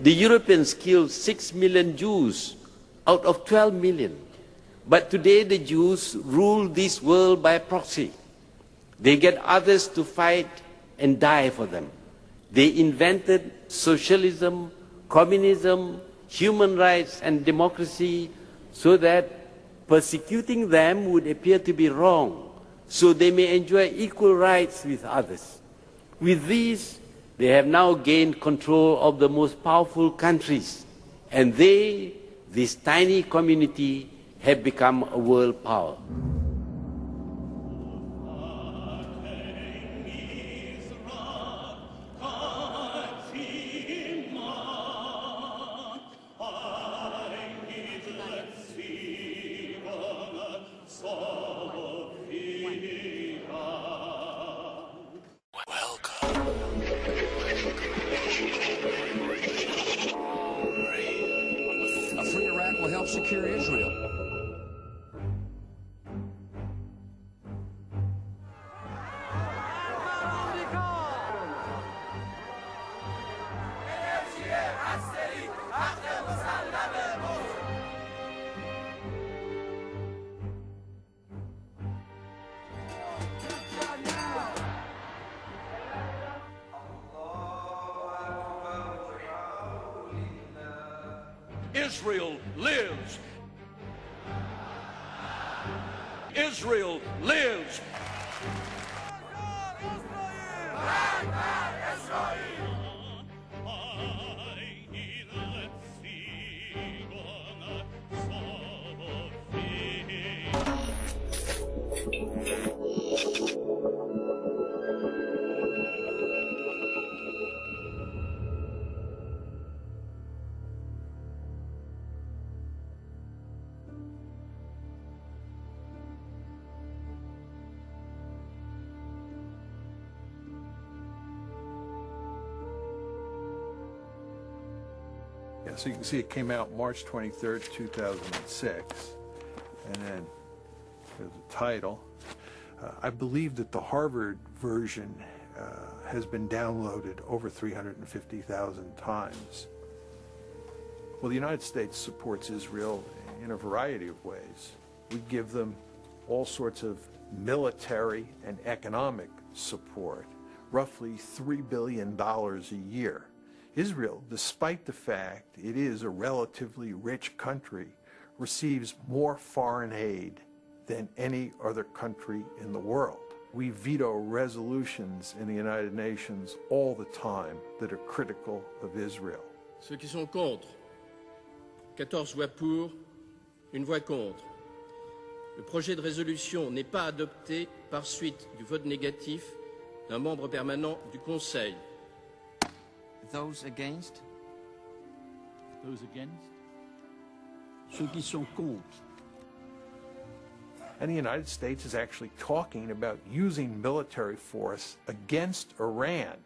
The Europeans killed 6 million Jews out of 12 million. But today the Jews rule this world by proxy. They get others to fight and die for them. They invented socialism, communism, human rights and democracy so that persecuting them would appear to be wrong, so they may enjoy equal rights with others. With these, they have now gained control of the most powerful countries, and they, this tiny community, have become a world power. A free Iraq will help secure Israel. Israel lives. Israel lives. Yeah, so you can see it came out March 23rd, 2006, and then there's a title. I believe that the Harvard version has been downloaded over 350,000 times. Well, the United States supports Israel in a variety of ways. We give them all sorts of military and economic support, roughly $3 billion a year. Israel, despite the fact it is a relatively rich country, receives more foreign aid than any other country in the world. We veto resolutions in the United Nations all the time that are critical of Israel. Ceux qui sont contre, 14 voix pour, une voix contre. Le projet de résolution n'est pas adopté par suite du vote négatif d'un membre permanent du Conseil. Those against? Those against? Ceux qui sont contre. And the United States is actually talking about using military force against Iran.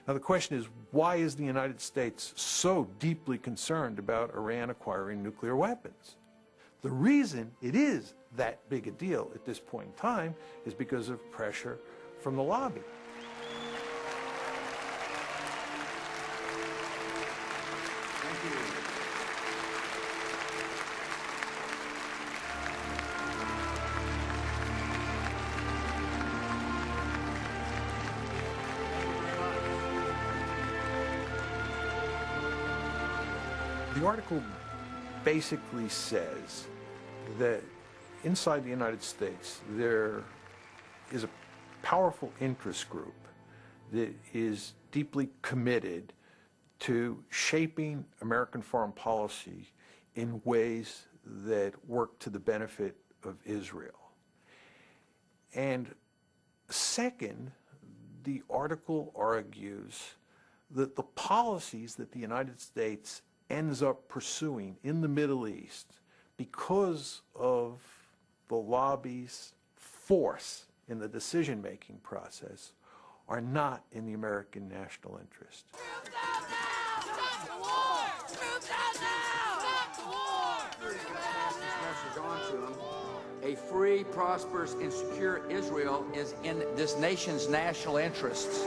Now the question is, why is the United States so deeply concerned about Iran acquiring nuclear weapons? The reason it is that big a deal at this point in time is because of pressure from the lobby. The article basically says that inside the United States there is a powerful interest group that is deeply committed to shaping American foreign policy in ways that work to the benefit of Israel. And second, the article argues that the policies that the United States ends up pursuing in the Middle East because of the lobby's force in the decision-making process are not in the American national interest. Troops out now! Stop the war! Troops out now! Stop the war! Message on to them. A free, prosperous, and secure Israel is in this nation's national interests.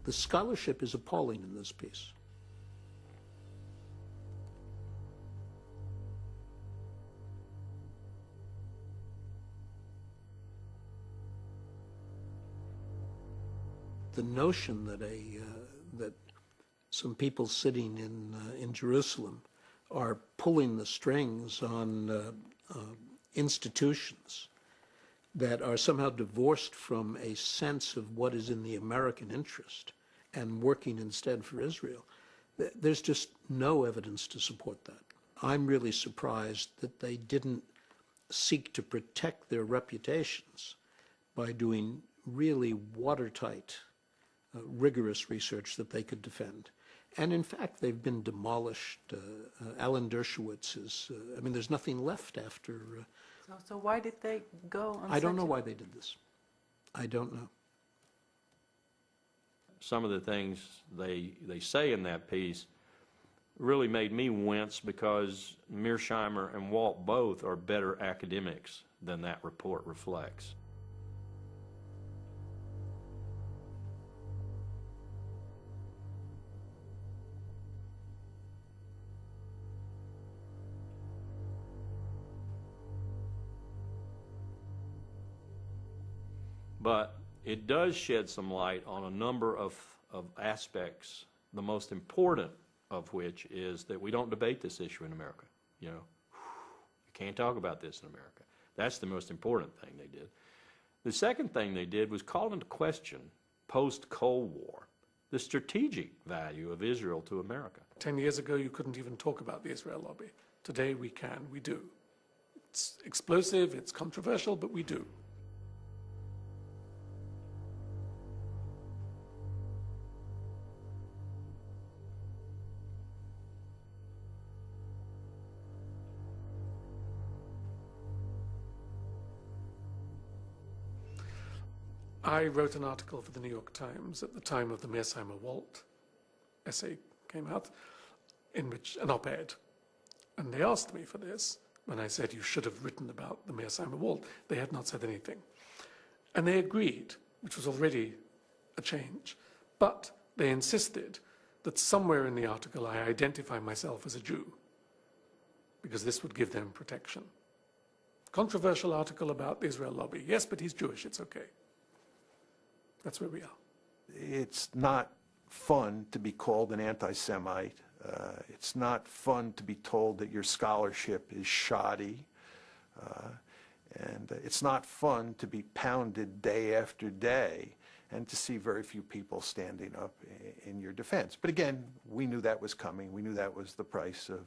The scholarship is appalling in this piece. The notion that that some people sitting in Jerusalem are pulling the strings on institutions that are somehow divorced from a sense of what is in the American interest and working instead for Israel, there's just no evidence to support that. I'm really surprised that they didn't seek to protect their reputations by doing really watertight, rigorous research that they could defend. And in fact, they've been demolished. Alan Dershowitz is, I mean, there's nothing left after. So why did they go on I don't know why they did this. I don't know. Some of the things they say in that piece really made me wince because Mearsheimer and Walt both are better academics than that report reflects. But it does shed some light on a number of aspects, the most important of which is that we don't debate this issue in America. You know, you can't talk about this in America. That's the most important thing they did. The second thing they did was call into question, post-Cold War, the strategic value of Israel to America. 10 years ago, you couldn't even talk about the Israel lobby. Today, we can, we do. It's explosive, it's controversial, but we do. I wrote an article for the New York Times at the time of the Mearsheimer-Walt essay came out, in which an op-ed, and they asked me for this when I said you should have written about the Mearsheimer-Walt. They had not said anything, and they agreed, which was already a change, but they insisted that somewhere in the article I identify myself as a Jew, because this would give them protection. Controversial article about the Israel lobby. Yes, but he's Jewish, it's okay. That's where we are. It's not fun to be called an anti-Semite. It's not fun to be told that your scholarship is shoddy. And it's not fun to be pounded day after day and to see very few people standing up in your defense. But again, we knew that was coming. We knew that was the price of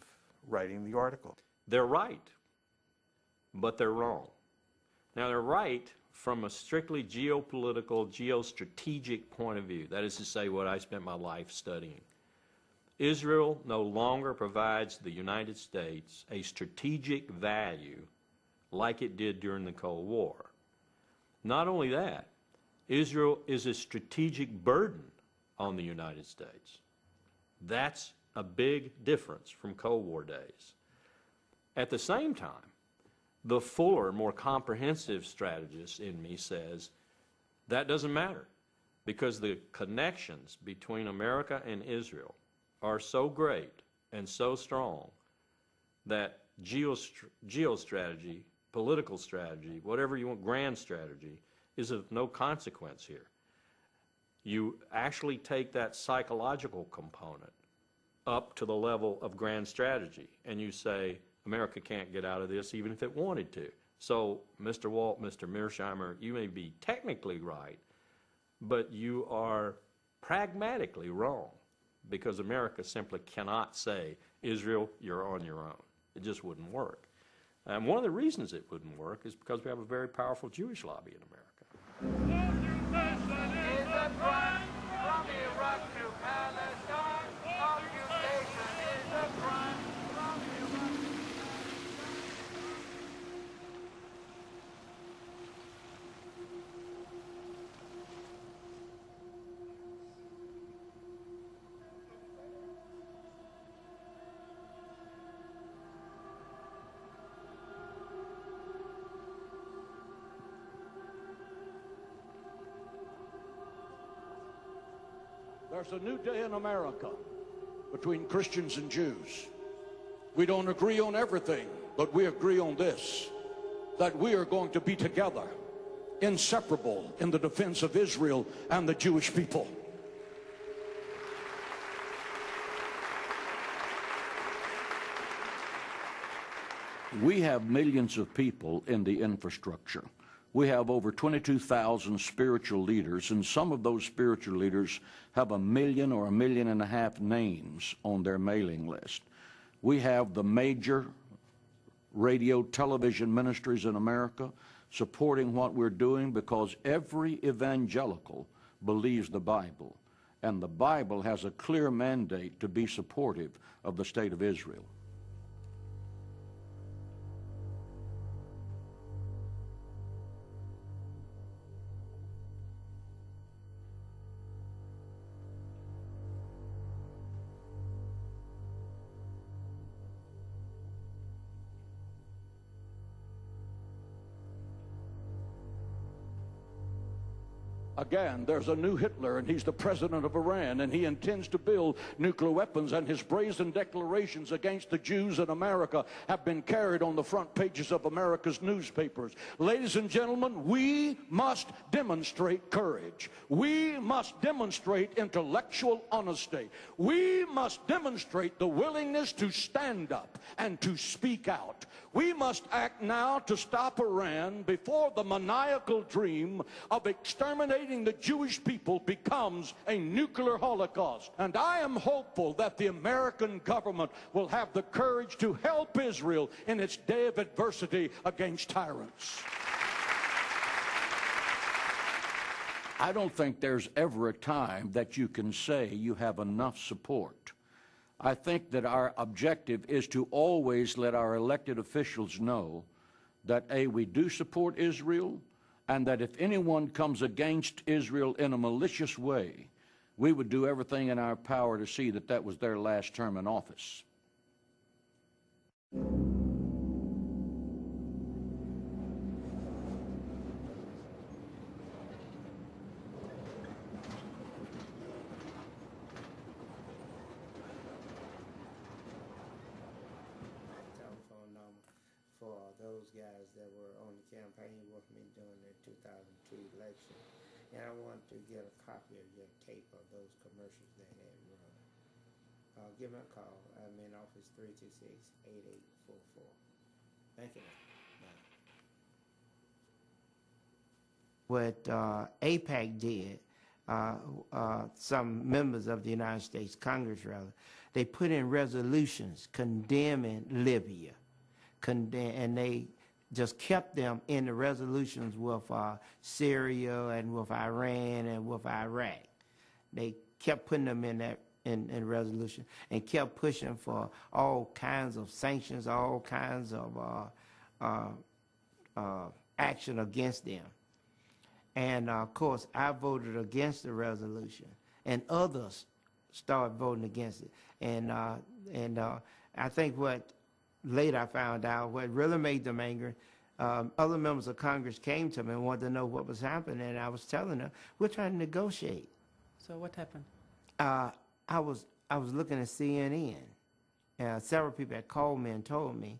writing the article. They're right, but they're wrong. Now, they're right from a strictly geopolitical, geostrategic point of view. That is to say, what I spent my life studying. Israel no longer provides the United States a strategic value like it did during the Cold War. Not only that, Israel is a strategic burden on the United States. That's a big difference from Cold War days. At the same time, the fuller, more comprehensive strategist in me says that doesn't matter because the connections between America and Israel are so great and so strong that geostrategy, political strategy, whatever you want, grand strategy, is of no consequence here. You actually take that psychological component up to the level of grand strategy and you say, America can't get out of this even if it wanted to. So, Mr. Walt, Mr. Mearsheimer, you may be technically right, but you are pragmatically wrong because America simply cannot say, Israel, you're on your own. It just wouldn't work. And one of the reasons it wouldn't work is because we have a very powerful Jewish lobby in America. There's a new day in America between Christians and Jews. We don't agree on everything, but we agree on this, that we are going to be together, inseparable in the defense of Israel and the Jewish people. We have millions of people in the infrastructure. We have over 22,000 spiritual leaders, and some of those spiritual leaders have 1 million or 1.5 million names on their mailing list. We have the major radio, television ministries in America supporting what we're doing, because every evangelical believes the Bible, and the Bible has a clear mandate to be supportive of the state of Israel. Again, there's a new Hitler, and he's the president of Iran, and he intends to build nuclear weapons, and his brazen declarations against the Jews in America have been carried on the front pages of America's newspapers. Ladies and gentlemen, we must demonstrate courage. We must demonstrate intellectual honesty. We must demonstrate the willingness to stand up and to speak out. We must act now to stop Iran before the maniacal dream of exterminating the Jewish people becomes a nuclear holocaust. And I am hopeful that the American government will have the courage to help Israel in its day of adversity against tyrants. I don't think there's ever a time that you can say you have enough support. I think that our objective is to always let our elected officials know that, A, we do support Israel, and that if anyone comes against Israel in a malicious way, we would do everything in our power to see that that was their last term in office. Those guys that were on the campaign with me during the 2002 election, and I want to get a copy of your tape of those commercials that had run. Give me a call. I'm in office 326-8844. Thank you. What AIPAC did, some members of the United States Congress, rather, they put in resolutions condemning Libya. And they just kept them in the resolutions with Syria and with Iran and with Iraq. They kept putting them in that in resolution and kept pushing for all kinds of sanctions, all kinds of action against them. And of course, I voted against the resolution, and others started voting against it. And I think what later I found out, what really made them angry, other members of Congress came to me and wanted to know what was happening, and I was telling them, we're trying to negotiate. So what happened? I was looking at CNN. Several people had called me and told me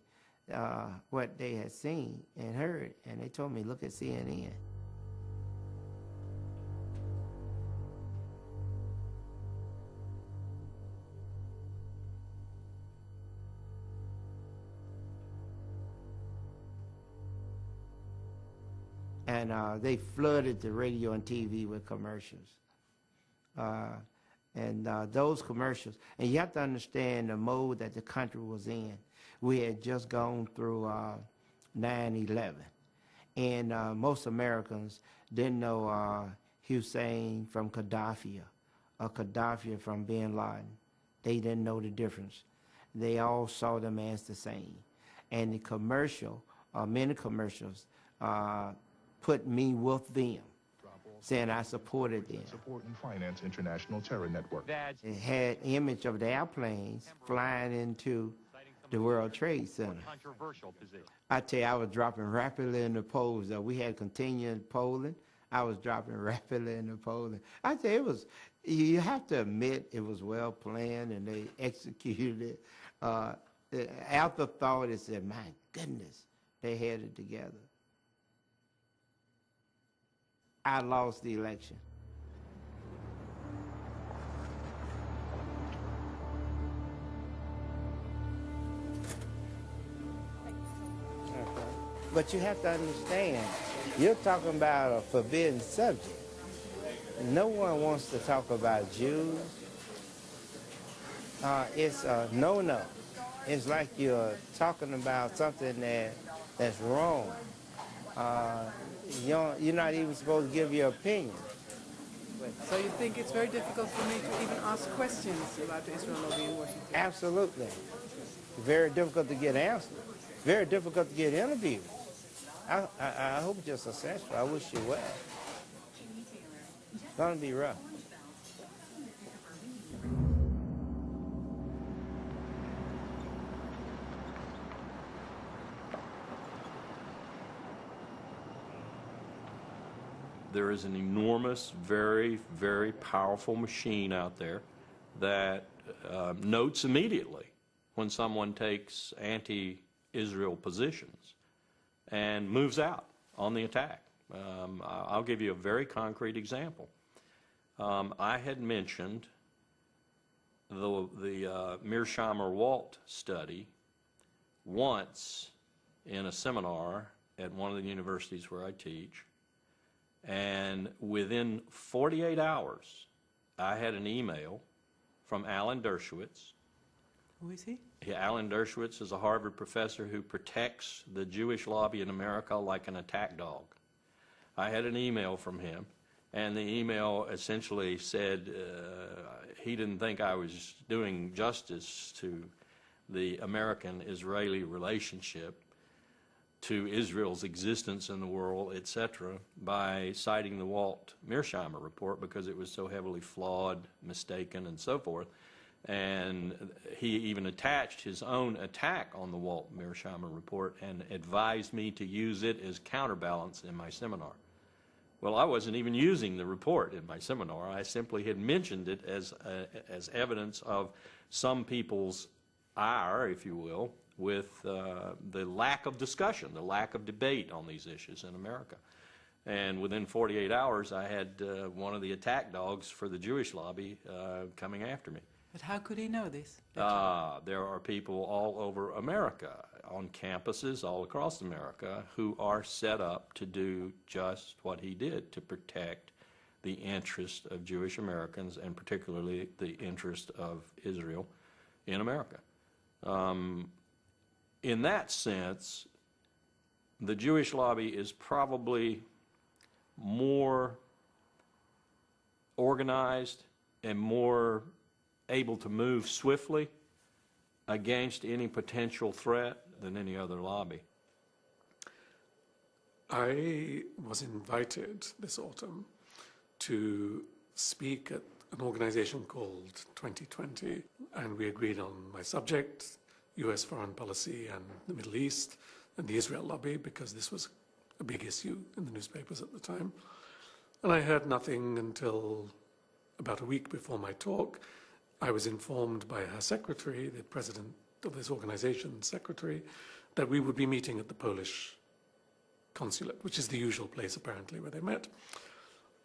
what they had seen and heard, and they told me, look at CNN. And they flooded the radio and TV with commercials. Those commercials, and you have to understand the mode that the country was in. We had just gone through 9/11, and most Americans didn't know Hussein from Gaddafi or Gaddafi from bin Laden. They didn't know the difference. They all saw them as the same. And the commercial, many commercials, put me with them, saying I supported them. Support and finance international terror network. It had image of the airplanes flying into the World Trade Center. I tell you, I was dropping rapidly in the polls. We had continued polling. I was dropping rapidly into Poland. I say it was, you have to admit it was well planned and they executed it. The afterthought is that, my goodness, they had it together. I lost the election. But you have to understand, you're talking about a forbidden subject. No one wants to talk about Jews. It's a no-no. It's like you're talking about something that's wrong. You're not even supposed to give your opinion. So you think it's very difficult for me to even ask questions about the Israel lobby in Washington? Absolutely. Very difficult to get answers. Very difficult to get interviews. I hope you're successful. I wish you well. It's going to be rough. There is an enormous, very, very powerful machine out there that notes immediately when someone takes anti-Israel positions and moves out on the attack. I'll give you a very concrete example. I had mentioned the Mearsheimer-Walt study once in a seminar at one of the universities where I teach, and within 48 hours, I had an email from Alan Dershowitz. Who is he? Alan Dershowitz is a Harvard professor who protects the Jewish lobby in America like an attack dog. I had an email from him, and the email essentially said he didn't think I was doing justice to the American-Israeli relationship, to Israel's existence in the world, etc., by citing the Walt Mearsheimer report because it was so heavily flawed, mistaken, and so forth. And he even attached his own attack on the Walt Mearsheimer report and advised me to use it as counterbalance in my seminar. Well, I wasn't even using the report in my seminar. I simply had mentioned it as evidence of some people's ire, if you will, with the lack of discussion, the lack of debate on these issues in America. And within 48 hours, I had one of the attack dogs for the Jewish lobby coming after me. But how could he know this? There are people all over America, on campuses all across America, who are set up to do just what he did, to protect the interest of Jewish Americans and particularly the interest of Israel in America. In that sense, the Jewish lobby is probably more organized and more able to move swiftly against any potential threat than any other lobby. I was invited this autumn to speak at an organization called 2020, and we agreed on my subject, U.S. foreign policy and the Middle East and the Israel lobby, because this was a big issue in the newspapers at the time. And I heard nothing until about a week before my talk. I was informed by her secretary, the president of this organization's secretary, that we would be meeting at the Polish consulate, which is the usual place apparently where they met.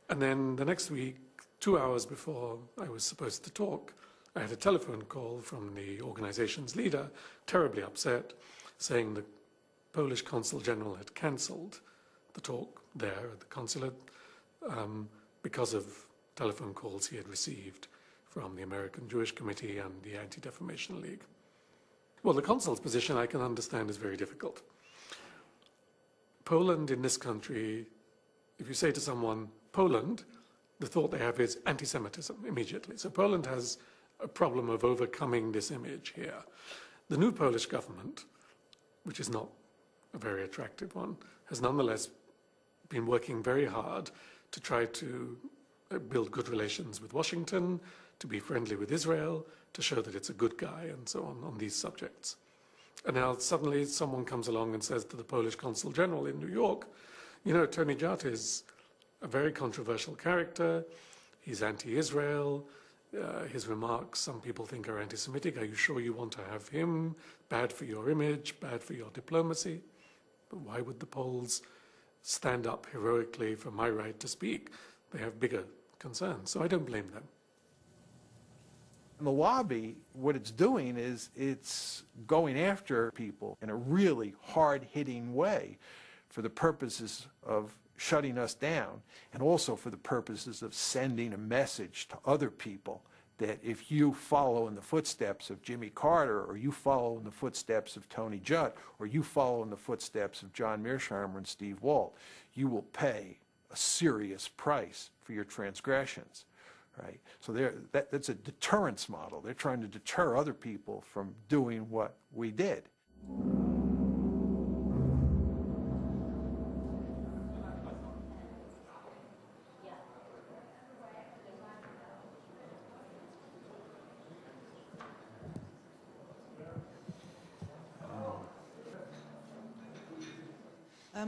And then the next week, 2 hours before I was supposed to talk, I had a telephone call from the organization's leader, terribly upset, saying the Polish consul general had cancelled the talk there at the consulate because of telephone calls he had received from the American Jewish Committee and the Anti-Defamation League. Well, the consul's position I can understand is very difficult. Poland in this country, if you say to someone, Poland, the thought they have is anti-Semitism immediately. So Poland has a problem of overcoming this image here. The new Polish government, which is not a very attractive one, has nonetheless been working very hard to try to build good relations with Washington, to be friendly with Israel, to show that it's a good guy, and so on these subjects. And now suddenly someone comes along and says to the Polish consul general in New York, you know, Tony Jart is a very controversial character. He's anti-Israel. His remarks, some people think, are anti-Semitic. Are you sure you want to have him? Bad for your image, bad for your diplomacy. But why would the Poles stand up heroically for my right to speak? They have bigger concerns, so I don't blame them. And the lobby, what it's doing is it's going after people in a really hard-hitting way for the purposes of shutting us down, and also for the purposes of sending a message to other people that if you follow in the footsteps of Jimmy Carter, or you follow in the footsteps of Tony Judt, or you follow in the footsteps of John Mearsheimer and Steve Walt, you will pay a serious price for your transgressions. Right? So that's a deterrence model. They're trying to deter other people from doing what we did.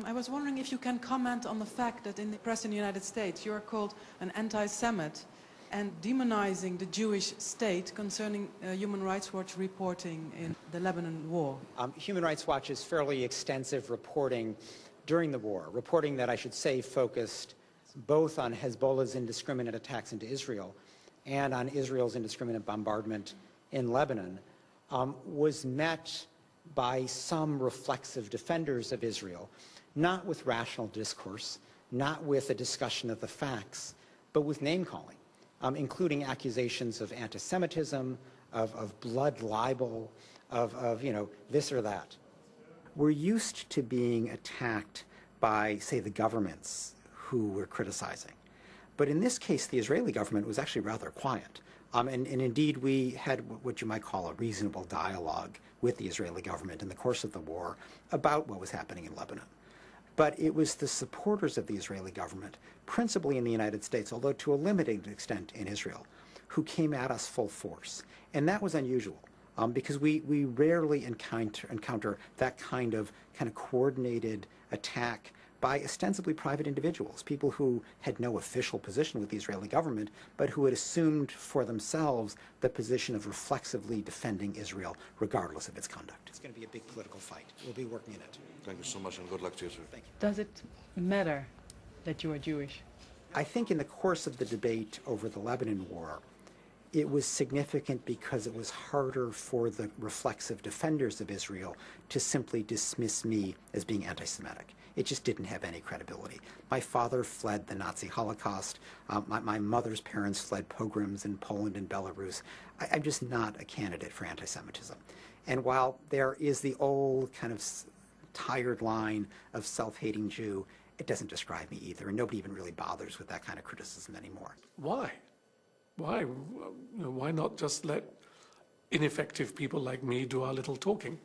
I was wondering if you can comment on the fact that in the press in the United States you are called an anti-Semite and demonizing the Jewish state concerning Human Rights Watch reporting in the Lebanon war. Human Rights Watch's fairly extensive reporting during the war, reporting that I should say focused both on Hezbollah's indiscriminate attacks into Israel and on Israel's indiscriminate bombardment in Lebanon, was met by some reflexive defenders of Israel, not with rational discourse, not with a discussion of the facts, but with name-calling, including accusations of anti-Semitism, of blood libel, of this or that. We're used to being attacked by, say, the governments who we're criticizing. But in this case, the Israeli government was actually rather quiet. And indeed, we had what you might call a reasonable dialogue with the Israeli government in the course of the war about what was happening in Lebanon. But it was the supporters of the Israeli government, principally in the United States, although to a limited extent in Israel, who came at us full force. And that was unusual, because we rarely encounter that kind of coordinated attack by ostensibly private individuals, people who had no official position with the Israeli government, but who had assumed for themselves the position of reflexively defending Israel, regardless of its conduct. It's going to be a big political fight. We'll be working in it. Thank you so much, and good luck to you, sir. Thank you. Does it matter that you are Jewish? I think in the course of the debate over the Lebanon war, it was significant because it was harder for the reflexive defenders of Israel to simply dismiss me as being anti-Semitic. It just didn't have any credibility. My father fled the Nazi Holocaust. My mother's parents fled pogroms in Poland and Belarus. I'm just not a candidate for anti-Semitism. And while there is the old kind of tired line of self-hating Jew, it doesn't describe me either, and nobody even really bothers with that kind of criticism anymore. Why? Why? Why not just let ineffective people like me do our little talking?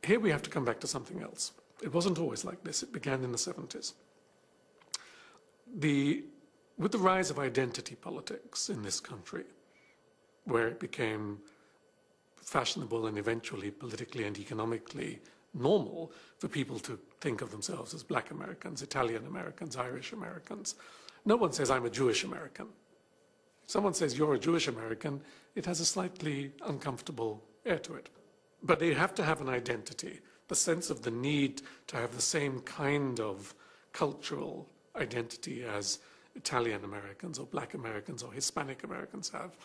Here we have to come back to something else. It wasn't always like this. It began in the 70s. With the rise of identity politics in this country, where it became fashionable and eventually politically and economically normal for people to think of themselves as Black Americans, Italian Americans, Irish Americans, no one says, I'm a Jewish American. If someone says, you're a Jewish American, it has a slightly uncomfortable air to it. But they have to have an identity, the sense of the need to have the same kind of cultural identity as Italian Americans or Black Americans or Hispanic Americans have,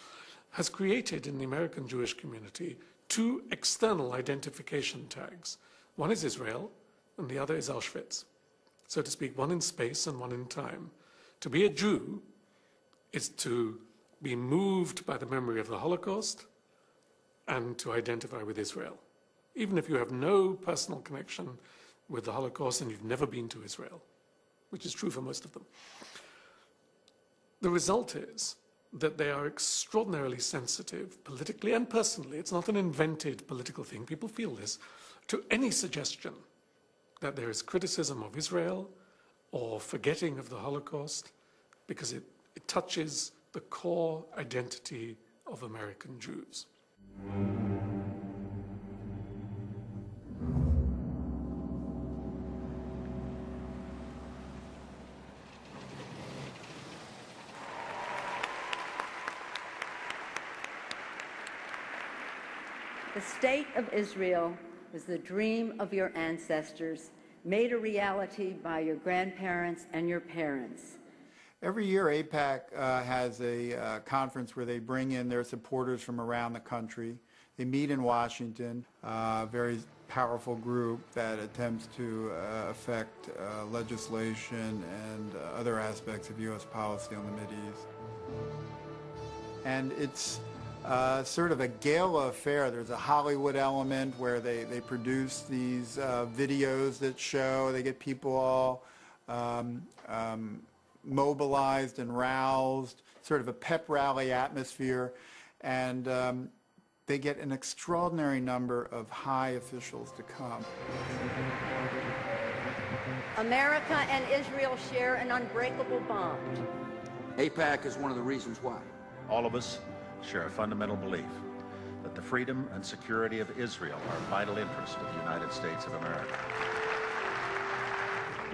has created in the American Jewish community two external identification tags. One is Israel, and the other is Auschwitz. So to speak, one in space and one in time. To be a Jew is to be moved by the memory of the Holocaust and to identify with Israel, even if you have no personal connection with the Holocaust and you've never been to Israel, which is true for most of them. The result is that they are extraordinarily sensitive, politically and personally. It's not an invented political thing. People feel this, to any suggestion that there is criticism of Israel or forgetting of the Holocaust, because it touches the core identity of American Jews. The state of Israel was the dream of your ancestors, made a reality by your grandparents and your parents. Every year, AIPAC has a conference where they bring in their supporters from around the country. They meet in Washington, a very powerful group that attempts to affect legislation and other aspects of U.S. policy on the Mideast. And it's sort of a gala affair. There's a Hollywood element where they produce these videos that show, they get people all mobilized and roused, sort of a pep rally atmosphere, and they get an extraordinary number of high officials to come. America and Israel share an unbreakable bond. AIPAC is one of the reasons why. All of us share a fundamental belief that the freedom and security of Israel are vital interests of the United States of America.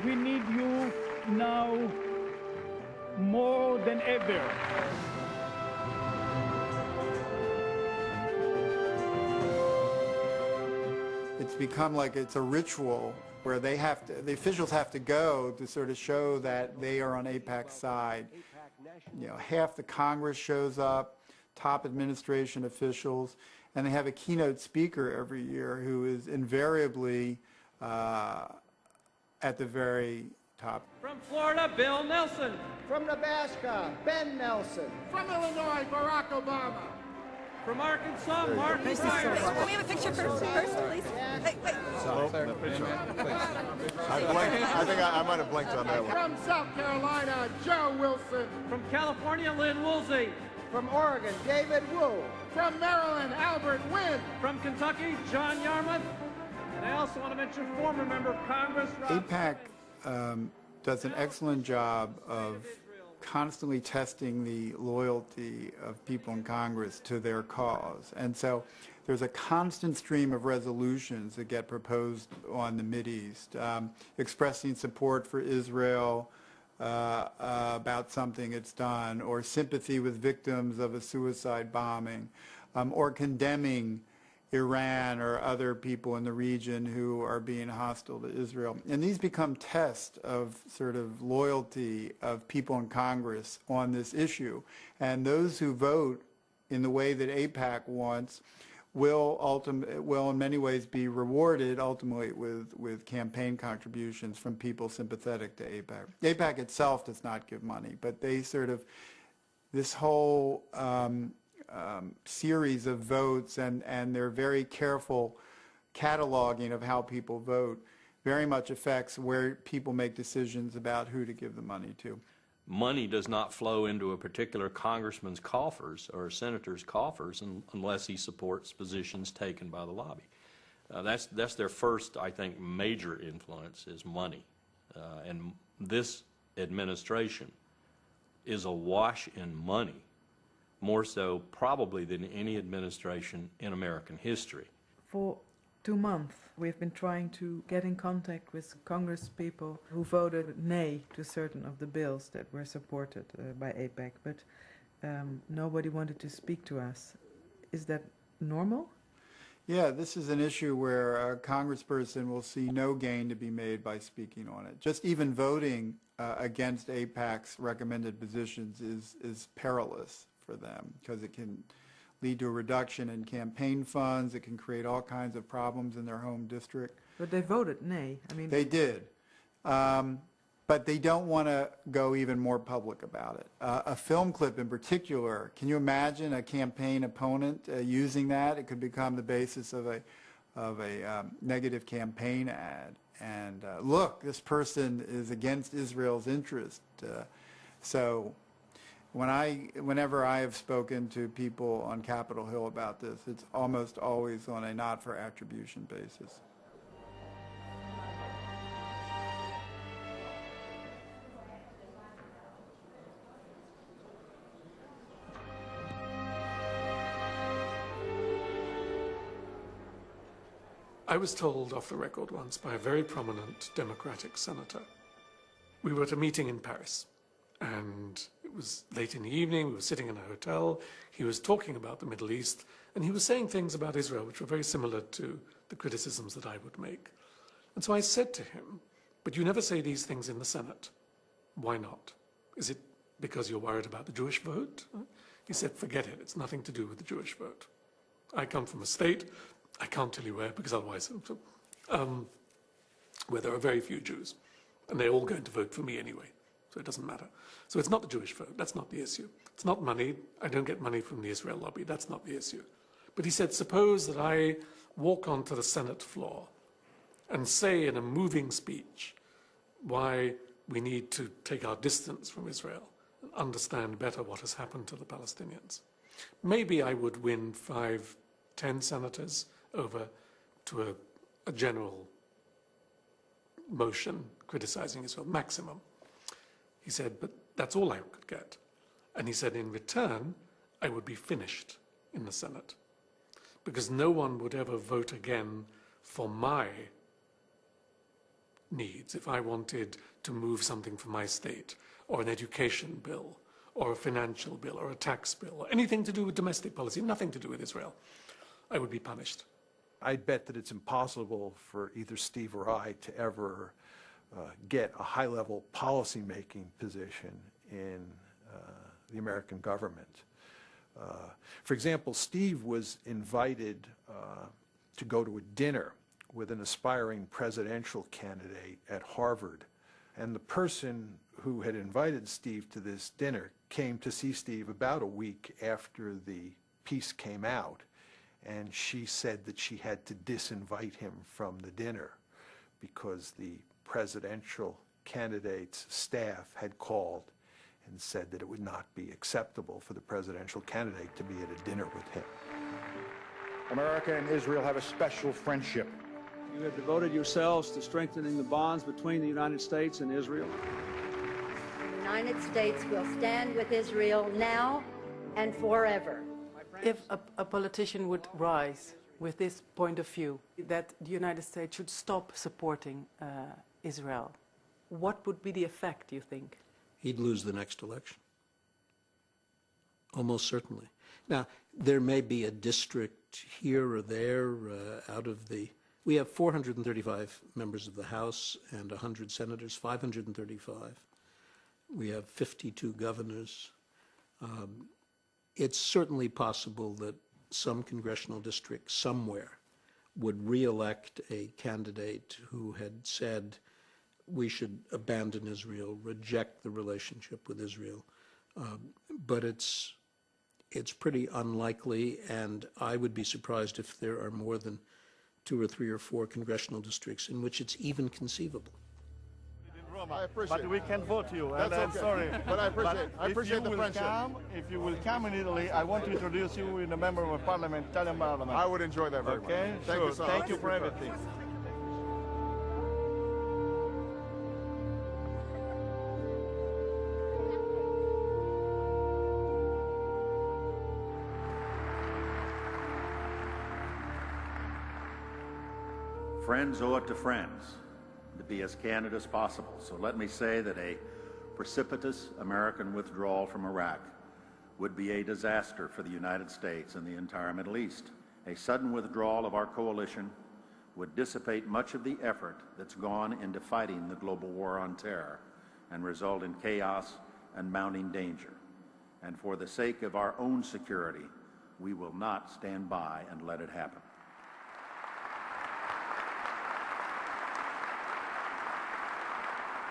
We need you now more than ever. It's become like it's a ritual where the officials have to go to sort of show that they are on AIPAC's side. You know, half the Congress shows up, top administration officials, and they have a keynote speaker every year who is invariably at the very top. From Florida, Bill Nelson. From Nebraska, Ben Nelson. From Illinois, Barack Obama. From Arkansas, Martin Pryor. Can we have a picture first, please? Hey, wait. I think I might have blinked on that one. From South Carolina, Joe Wilson. From California, Lynn Woolsey. From Oregon, David Wu. From Maryland, Albert Wynn. From Kentucky, John Yarmouth. And I also want to mention former member of Congress, AIPAC does an excellent job of constantly testing the loyalty of people in Congress to their cause. And so there's a constant stream of resolutions that get proposed on the Mideast, expressing support for Israel about something it's done, or sympathy with victims of a suicide bombing, or condemning Iran or other people in the region who are being hostile to Israel. And these become tests of sort of loyalty of people in Congress on this issue. And those who vote in the way that AIPAC wants will in many ways be rewarded ultimately with campaign contributions from people sympathetic to AIPAC. AIPAC itself does not give money, but they sort of, this whole series of votes and their very careful cataloging of how people vote very much affects where people make decisions about who to give the money to. Money does not flow into a particular congressman's coffers or a senator's coffers unless he supports positions taken by the lobby. That's their first, I think, major influence is money. And this administration is awash in money, more so probably than any administration in American history. For 2 months, we've been trying to get in contact with Congress people who voted nay to certain of the bills that were supported by AIPAC, but nobody wanted to speak to us. Is that normal? Yeah, this is an issue where a congressperson will see no gain to be made by speaking on it. Just even voting against AIPAC's recommended positions is perilous for them because it can lead to a reduction in campaign funds. It can create all kinds of problems in their home district. But they voted nay. I mean, they did. But they don't want to go even more public about it. A film clip in particular, can you imagine a campaign opponent using that? It could become the basis of a negative campaign ad. And look, this person is against Israel's interest. So whenever I have spoken to people on Capitol Hill about this, it's almost always on a not for attribution basis. I was told off the record once by a very prominent Democratic senator. We were at a meeting in Paris, and it was late in the evening. We were sitting in a hotel. He was talking about the Middle East, And he was saying things about Israel which were very similar to the criticisms that I would make. And so I said to him, but you never say these things in the Senate. Why not? Is it because you're worried about the Jewish vote? He said, forget it. It's nothing to do with the Jewish vote. I come from a state, I can't tell you where, because otherwise, where there are very few Jews. And they're all going to vote for me anyway, so it doesn't matter. So it's not the Jewish vote. That's not the issue. It's not money. I don't get money from the Israel lobby. That's not the issue. But he said, suppose that I walk onto the Senate floor and say in a moving speech why we need to take our distance from Israel and understand better what has happened to the Palestinians. Maybe I would win 5, 10 senators over to a general motion criticizing Israel, maximum. He said, but that's all I could get. And he said, in return, I would be finished in the Senate, because no one would ever vote again for my needs if I wanted to move something for my state, or an education bill, or a financial bill, or a tax bill, or anything to do with domestic policy, nothing to do with Israel. I would be punished. I'd bet that it's impossible for either Steve or I to ever get a high-level policy-making position in the American government. For example, Steve was invited to go to a dinner with an aspiring presidential candidate at Harvard. And the person who had invited Steve to this dinner came to see Steve about a week after the piece came out. And she said that she had to disinvite him from the dinner because the presidential candidate's staff had called and said that it would not be acceptable for the presidential candidate to be at a dinner with him. America and Israel have a special friendship. You have devoted yourselves to strengthening the bonds between the United States and Israel. The United States will stand with Israel now and forever. If a politician would rise with this point of view, that the United States should stop supporting Israel, what would be the effect, do you think? He'd lose the next election. Almost certainly. Now, there may be a district here or there out of the... We have 435 members of the House and 100 senators, 535. We have 52 governors. It's certainly possible that some congressional district somewhere would re-elect a candidate who had said we should abandon Israel, reject the relationship with Israel. But it's pretty unlikely, and I would be surprised if there are more than 2 or 3 or 4 congressional districts in which it's even conceivable. I appreciate but we can't vote you, That's and I'm okay. sorry. But I appreciate the friendship. If you will come in Italy, I want to introduce you with a member of parliament, Italian parliament. I would enjoy that very much. Okay? Thank Sure. you so much. Thank you for everything. Friends owe it to friends to be as candid as possible. So let me say that a precipitous American withdrawal from Iraq would be a disaster for the United States and the entire Middle East. A sudden withdrawal of our coalition would dissipate much of the effort that's gone into fighting the global war on terror and result in chaos and mounting danger. And for the sake of our own security, we will not stand by and let it happen.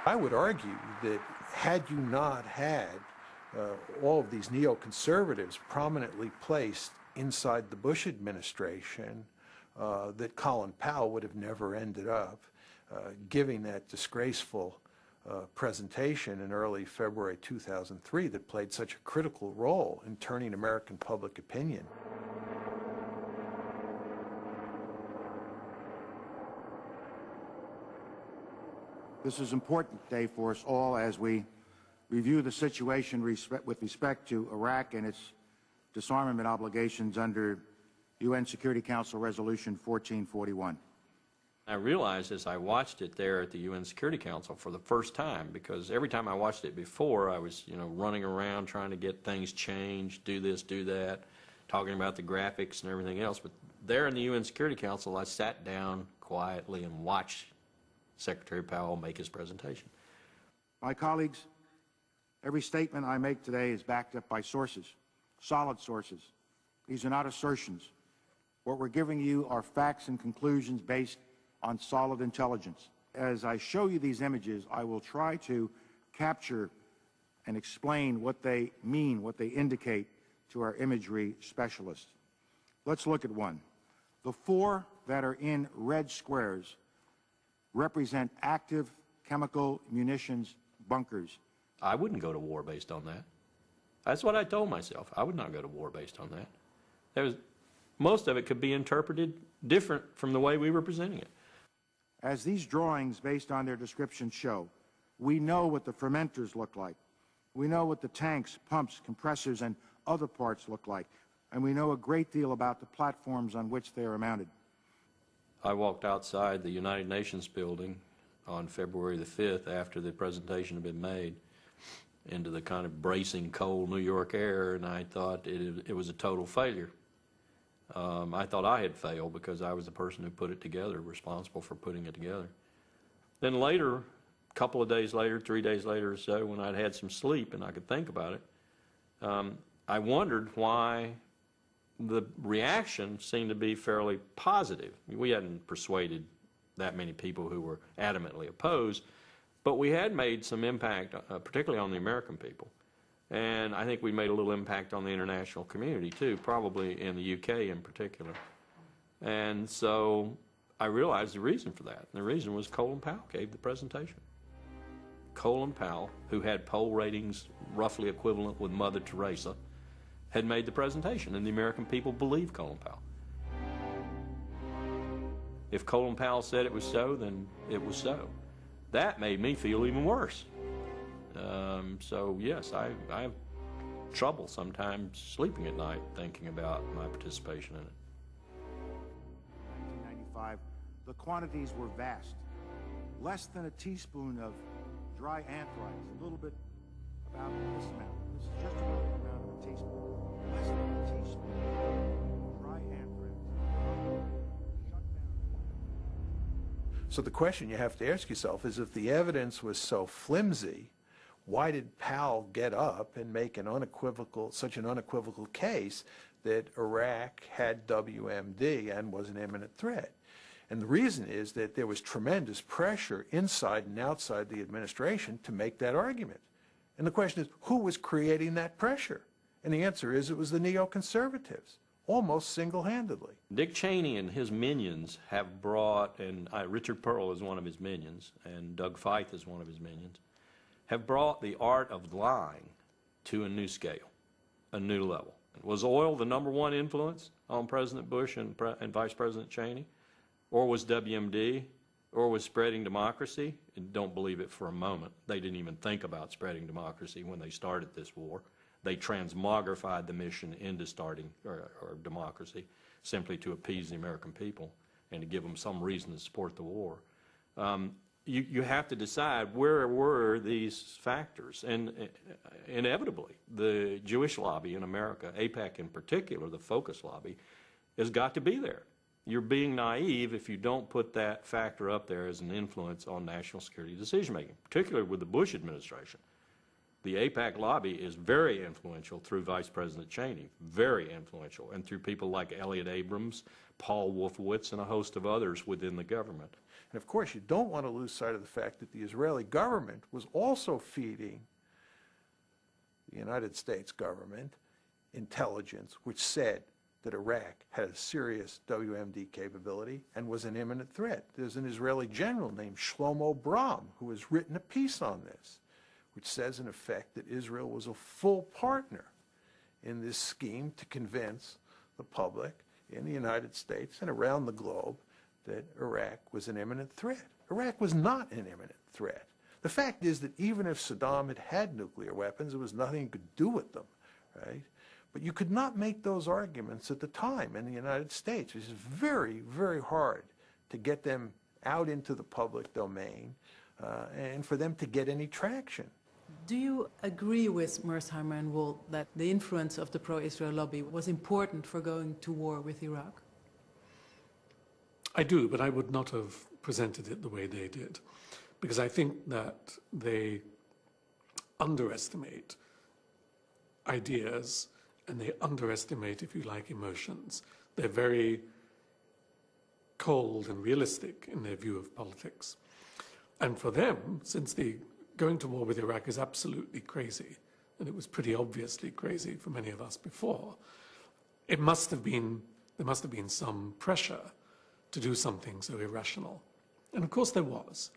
I would argue that had you not had all of these neoconservatives prominently placed inside the Bush administration, that Colin Powell would have never ended up giving that disgraceful presentation in early February 2003 that played such a critical role in turning American public opinion. This is an important day for us all as we review the situation with respect to Iraq and its disarmament obligations under UN Security Council Resolution 1441. I realized as I watched it there at the UN Security Council for the first time, because every time I watched it before, I was, running around trying to get things changed, do this, do that, talking about the graphics and everything else. But there in the UN Security Council, I sat down quietly and watched Secretary Powell make his presentation. My colleagues, every statement I make today is backed up by sources, solid sources. These are not assertions. What we're giving you are facts and conclusions based on solid intelligence. As I show you these images, I will try to capture and explain what they mean, what they indicate to our imagery specialists. Let's look at one. The 4 that are in red squares represent active chemical munitions bunkers. I wouldn't go to war based on that. That's what I told myself. I would not go to war based on that. Most of it could be interpreted different from the way we were presenting it. As these drawings, based on their description, show, we know what the fermenters look like. We know what the tanks, pumps, compressors, and other parts look like. And we know a great deal about the platforms on which they are mounted. I walked outside the United Nations building on February the 5th after the presentation had been made into the kind of bracing cold New York air, and I thought it was a total failure. I thought I had failed because I was the person who put it together, responsible for putting it together. Then later, a couple of days later, 3 days later or so, when I'd had some sleep and I could think about it, I wondered why the reaction seemed to be fairly positive. We hadn't persuaded that many people who were adamantly opposed, but we had made some impact, particularly on the American people. And I think we made a little impact on the international community too, probably in the UK in particular. And so I realized the reason for that. And the reason was Colin Powell gave the presentation. Colin Powell, who had poll ratings roughly equivalent with Mother Teresa, had made the presentation, and the American people believed Colin Powell. If Colin Powell said it was so, then it was so. That made me feel even worse. So yes, I have trouble sometimes sleeping at night thinking about my participation in it. 1995, the quantities were vast. Less than a teaspoon of dry anthrax, a little bit about this amount. This is just about the amount of a teaspoon. Less than a teaspoon of dry anthrax. So the question you have to ask yourself is, if the evidence was so flimsy, why did Powell get up and make such an unequivocal case that Iraq had WMD and was an imminent threat? And the reason is that there was tremendous pressure inside and outside the administration to make that argument. And the question is, who was creating that pressure? And the answer is, it was the neoconservatives, almost single-handedly. Dick Cheney and his minions have brought, and Richard Pearl is one of his minions, and Doug Feith is one of his minions, have brought the art of lying to a new scale, a new level. Was oil the #1 influence on President Bush and Vice President Cheney? Or was WMD? Or was spreading democracy? And don't believe it for a moment. They didn't even think about spreading democracy when they started this war. They transmogrified the mission into starting or democracy simply to appease the American people and to give them some reason to support the war. You have to decide, where were these factors? And inevitably, the Jewish lobby in America, AIPAC in particular, the focus lobby, has got to be there. You're being naive if you don't put that factor up there as an influence on national security decision-making, particularly with the Bush administration. The AIPAC lobby is very influential through Vice President Cheney, very influential, and through people like Elliot Abrams, Paul Wolfowitz, and a host of others within the government. And of course, you don't want to lose sight of the fact that the Israeli government was also feeding the United States government intelligence, which said that Iraq had a serious WMD capability and was an imminent threat. There's an Israeli general named Shlomo Bram who has written a piece on this, which says in effect that Israel was a full partner in this scheme to convince the public in the United States and around the globe that Iraq was an imminent threat. Iraq was not an imminent threat. The fact is that even if Saddam had nuclear weapons, there was nothing you could do with them, right? But you could not make those arguments at the time in the United States. It was very, very hard to get them out into the public domain and for them to get any traction. Do you agree with Mearsheimer and Wohl that the influence of the pro-Israel lobby was important for going to war with Iraq? I do, but I would not have presented it the way they did, because I think that they underestimate ideas and they underestimate, if you like, emotions. They're very cold and realistic in their view of politics. And for them, since the going to war with Iraq is absolutely crazy, and it was pretty obviously crazy for many of us before, there must have been some pressure to do something so irrational. And of course there was,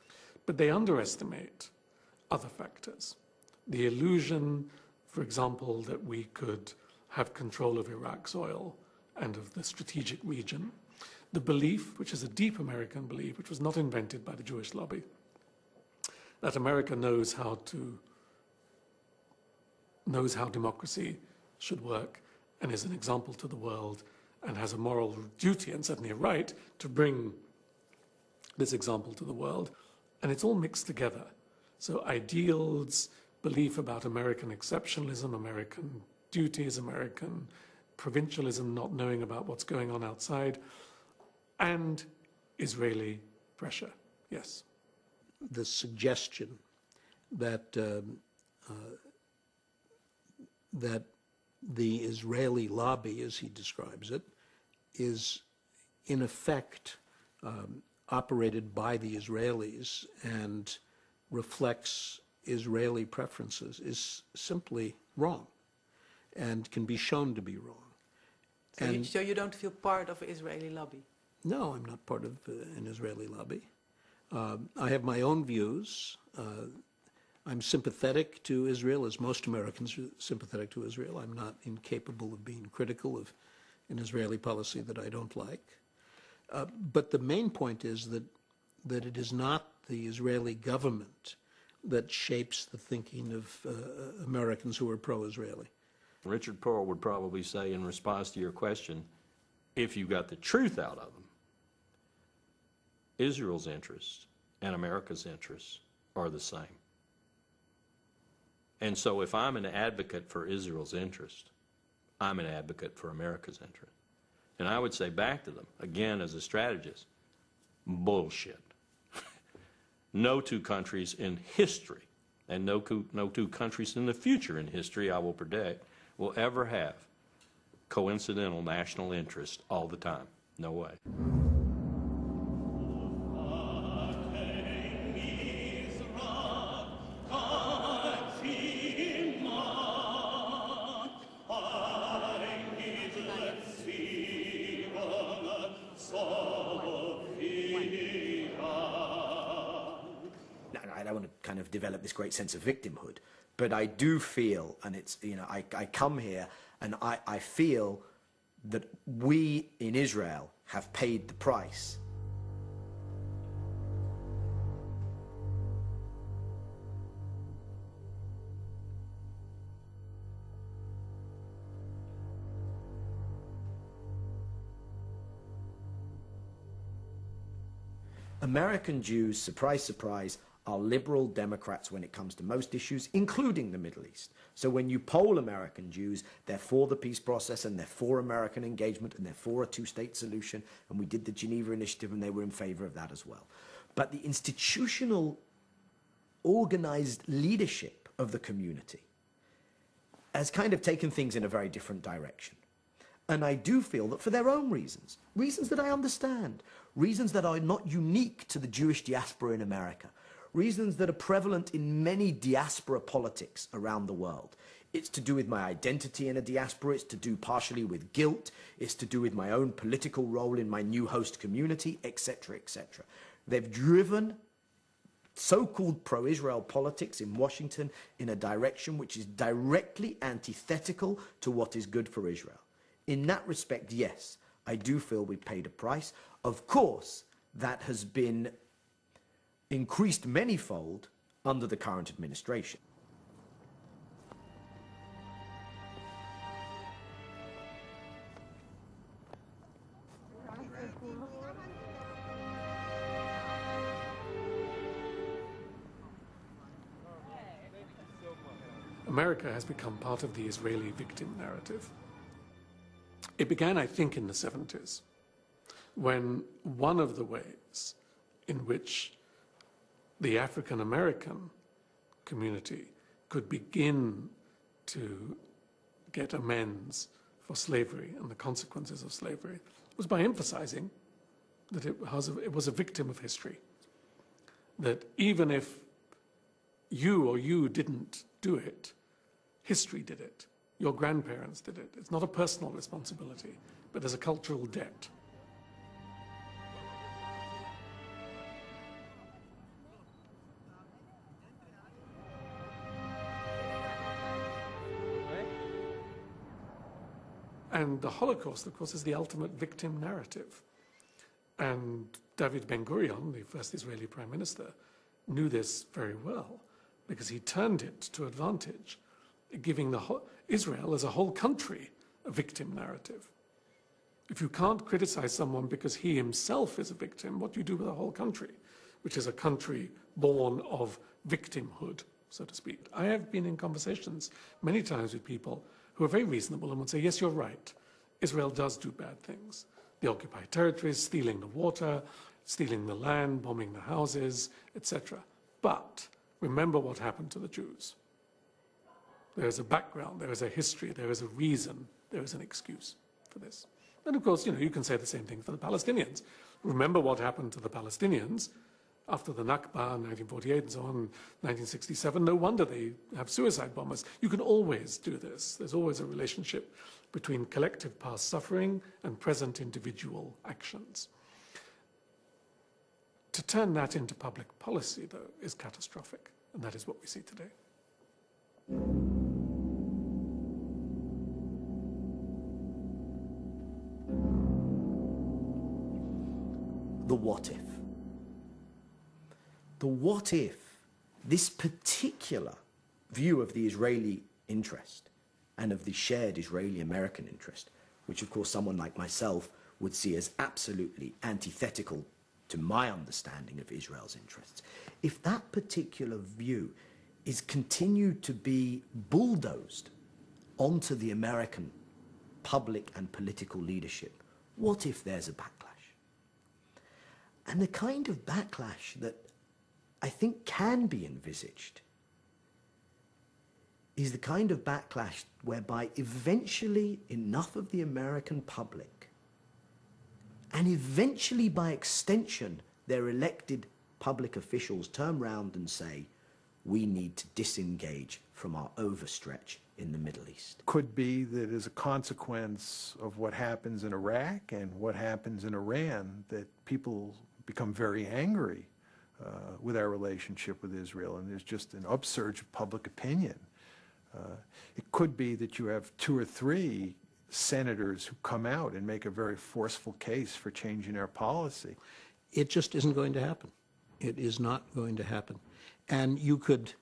but they underestimate other factors. The illusion, for example, that we could have control of Iraq's oil and of the strategic region. The belief, which is a deep American belief, which was not invented by the Jewish lobby, that America knows how democracy should work and is an example to the world and has a moral duty and certainly a right to bring this example to the world. And it's all mixed together. So ideals, belief about American exceptionalism, American duties, American provincialism, not knowing about what's going on outside, and Israeli pressure. Yes. The suggestion that that the Israeli lobby, as he describes it, is in effect operated by the Israelis and reflects Israeli preferences is simply wrong and can be shown to be wrong. So you don't feel part of an Israeli lobby? No, I'm not part of an Israeli lobby. I have my own views. I'm sympathetic to Israel, as most Americans are sympathetic to Israel. I'm not incapable of being critical of an Israeli policy that I don't like. But the main point is that it is not the Israeli government that shapes the thinking of Americans who are pro-Israeli. Richard Pearl would probably say in response to your question, if you got the truth out of them, Israel's interests and America's interests are the same. And so if I'm an advocate for Israel's interest, I'm an advocate for America's interest. And I would say back to them, again as a strategist, bullshit. No two countries in history, and no two countries in the future in history, I will predict, will ever have coincidental national interest all the time. No way. I don't want to kind of develop this great sense of victimhood, but I do feel, and it's, you know, I come here and I feel that we in Israel have paid the price. American Jews, surprise, surprise, are liberal Democrats when it comes to most issues, including the Middle East. So when you poll American Jews, they're for the peace process and they're for American engagement and they're for a two-state solution. And we did the Geneva Initiative and they were in favor of that as well. But the institutional, organized leadership of the community has kind of taken things in a very different direction. And I do feel that for their own reasons, reasons that I understand, reasons that are not unique to the Jewish diaspora in America, reasons that are prevalent in many diaspora politics around the world. It's to do with my identity in a diaspora, it's to do partially with guilt, it's to do with my own political role in my new host community, etc., etc. They've driven so-called pro-Israel politics in Washington in a direction which is directly antithetical to what is good for Israel. In that respect, yes, I do feel we paid a price. Of course, that has been increased manyfold under the current administration. America has become part of the Israeli victim narrative. It began, I think, in the 70s, when one of the ways in which the African American community could begin to get amends for slavery and the consequences of slavery was by emphasizing that it was a victim of history. That even if you didn't do it, history did it. Your grandparents did it. It's not a personal responsibility, but there's a cultural debt. And the Holocaust, of course, is the ultimate victim narrative. And David Ben-Gurion, the first Israeli prime minister, knew this very well because he turned it to advantage, giving Israel as a whole country a victim narrative. If you can't criticize someone because he himself is a victim, what do you do with a whole country, which is a country born of victimhood, so to speak? I have been in conversations many times with people who are very reasonable and would say, yes, you're right, Israel does do bad things. The occupied territories, stealing the water, stealing the land, bombing the houses, etc. But remember what happened to the Jews. There is a background, there is a history, there is a reason, there is an excuse for this. And of course, you can say the same thing for the Palestinians. Remember what happened to the Palestinians after the Nakba in 1948 and so on, 1967. No wonder they have suicide bombers. You can always do this. There's always a relationship between collective past suffering and present individual actions. To turn that into public policy, though, is catastrophic, and that is what we see today. The what if. The what if this particular view of the Israeli interest and of the shared Israeli-American interest, which of course someone like myself would see as absolutely antithetical to my understanding of Israel's interests, if that particular view is continued to be bulldozed onto the American public and political leadership, what if there's a backlash? And the kind of backlash that I think can be envisaged is the kind of backlash whereby eventually enough of the American public, and eventually by extension their elected public officials, turn round and say, we need to disengage from our overstretch in the Middle East. Could be that as a consequence of what happens in Iraq and what happens in Iran, that people become very angry with our relationship with Israel, and there's just an upsurge of public opinion. It could be that you have 2 or 3 senators who come out and make a very forceful case for changing our policy. It just isn't going to happen. It is not going to happen. And you could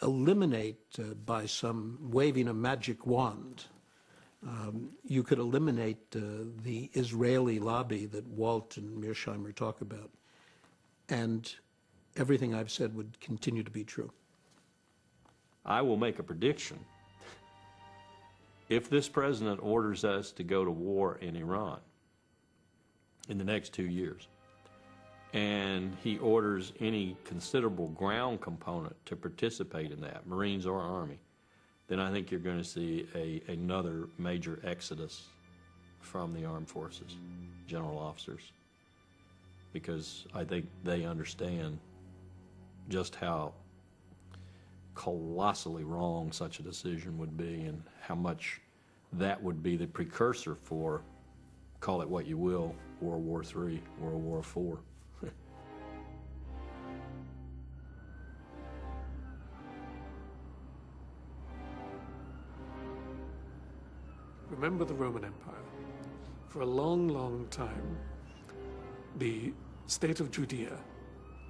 eliminate by some waving a magic wand, you could eliminate the Israeli lobby that Walt and Mearsheimer talk about, and everything I've said would continue to be true. I will make a prediction. If this president orders us to go to war in Iran in the next 2 years, and he orders any considerable ground component to participate in that, Marines or Army, then I think you're going to see another major exodus from the armed forces, general officers, because I think they understand just how colossally wrong such a decision would be and how much that would be the precursor for, call it what you will, World War III, World War IV. Remember the Roman Empire. For a long, long time, the state of Judea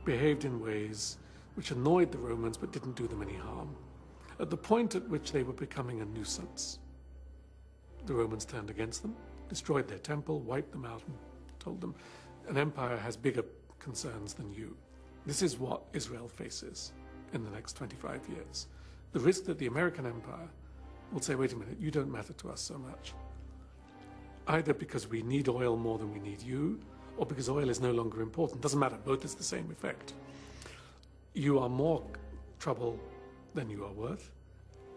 behaved in ways which annoyed the Romans but didn't do them any harm. At the point at which they were becoming a nuisance, the Romans turned against them, destroyed their temple, wiped them out, and told them, an empire has bigger concerns than you. This is what Israel faces in the next 25 years. the risk that the American empire will say, wait a minute, you don't matter to us so much. Either because we need oil more than we need you, or because oil is no longer important. Doesn't matter, both has the same effect. You are more trouble than you are worth,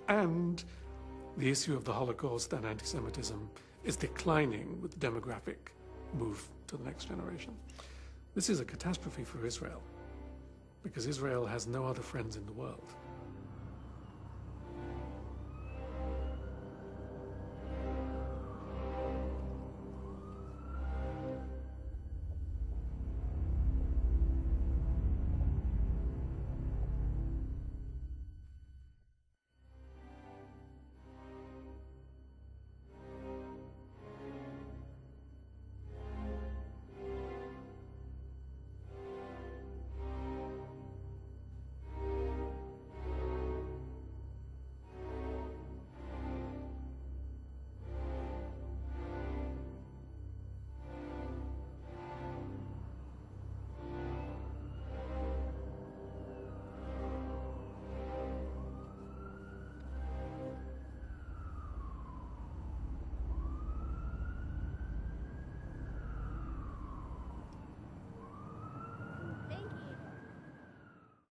and the issue of the Holocaust and anti-Semitism is declining with the demographic move to the next generation. This is a catastrophe for Israel, because Israel has no other friends in the world.